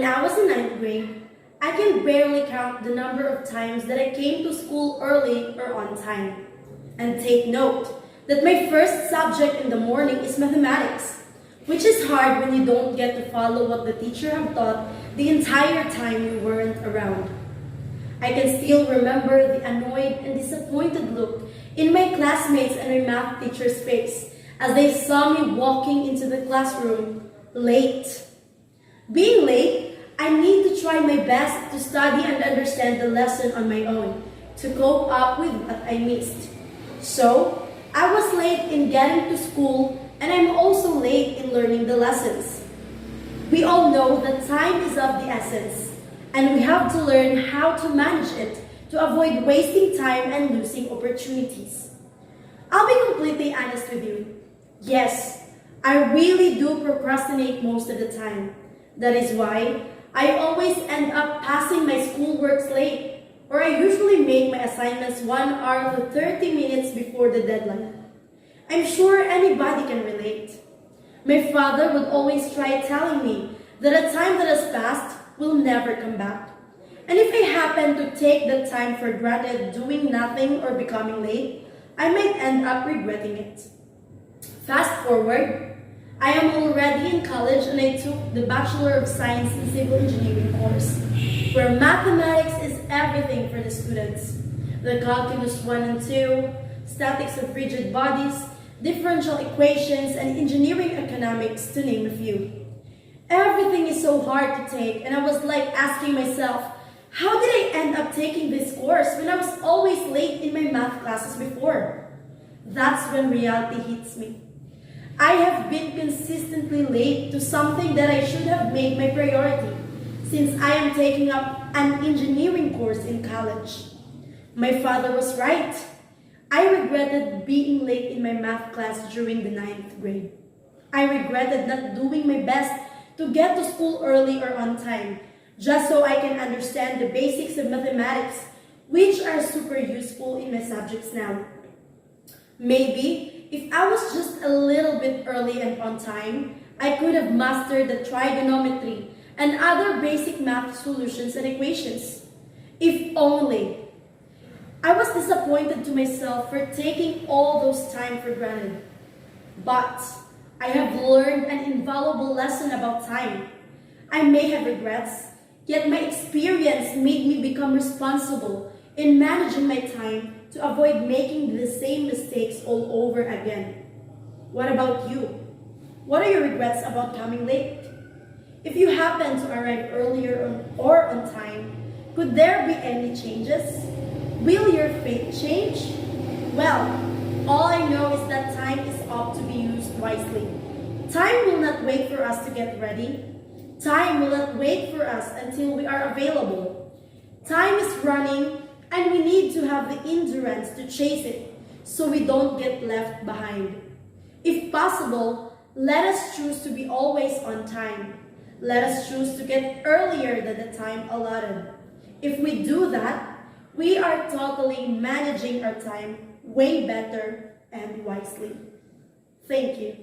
When I was in ninth grade, I can barely count the number of times that I came to school early or on time. And take note that my first subject in the morning is mathematics, which is hard when you don't get to follow what the teacher have taught the entire time you weren't around. I can still remember the annoyed and disappointed look in my classmates and my math teacher's face as they saw me walking into the classroom late. Being late, I need to try my best to study and understand the lesson on my own to cope up with what I missed. So, I was late in getting to school and I'm also late in learning the lessons. We all know that time is of the essence and we have to learn how to manage it to avoid wasting time and losing opportunities. I'll be completely honest with you. Yes, I really do procrastinate most of the time. That is why I always end up passing my schoolwork late, or I usually make my assignments 1 hour to 30 minutes before the deadline. I'm sure anybody can relate. My father would always try telling me that a time that has passed will never come back. And if I happen to take that time for granted doing nothing or becoming late, I might end up regretting it. Fast forward, I am already in college and I took the Bachelor of Science in Civil Engineering course, where mathematics is everything for the students. The calculus 1 and 2, statics of rigid bodies, differential equations, and engineering economics, to name a few. Everything is so hard to take, and I was like asking myself, how did I end up taking this course when I was always late in my math classes before? That's when reality hits me. I have been consistently late to something that I should have made my priority, since I am taking up an engineering course in college. My father was right. I regretted being late in my math class during the 9th grade. I regretted not doing my best to get to school early or on time, just so I can understand the basics of mathematics, which are super useful in my subjects now. Maybe, if I was just a little bit early and on time, I could have mastered the trigonometry and other basic math solutions and equations. If only. I was disappointed to myself for taking all those time for granted. But I have learned an invaluable lesson about time. I may have regrets, yet my experience made me become responsible in managing my time to avoid making the same mistakes all over again. What about you? What are your regrets about coming late? If you happen to arrive earlier or on time, could there be any changes? Will your fate change? Well, all I know is that time is up to be used wisely. Time will not wait for us to get ready. Time will not wait for us until we are available. Time is running and we need to have the endurance to chase it so we don't get left behind. If possible, let us choose to be always on time. Let us choose to get earlier than the time allotted. If we do that, we are totally managing our time way better and wisely. Thank you.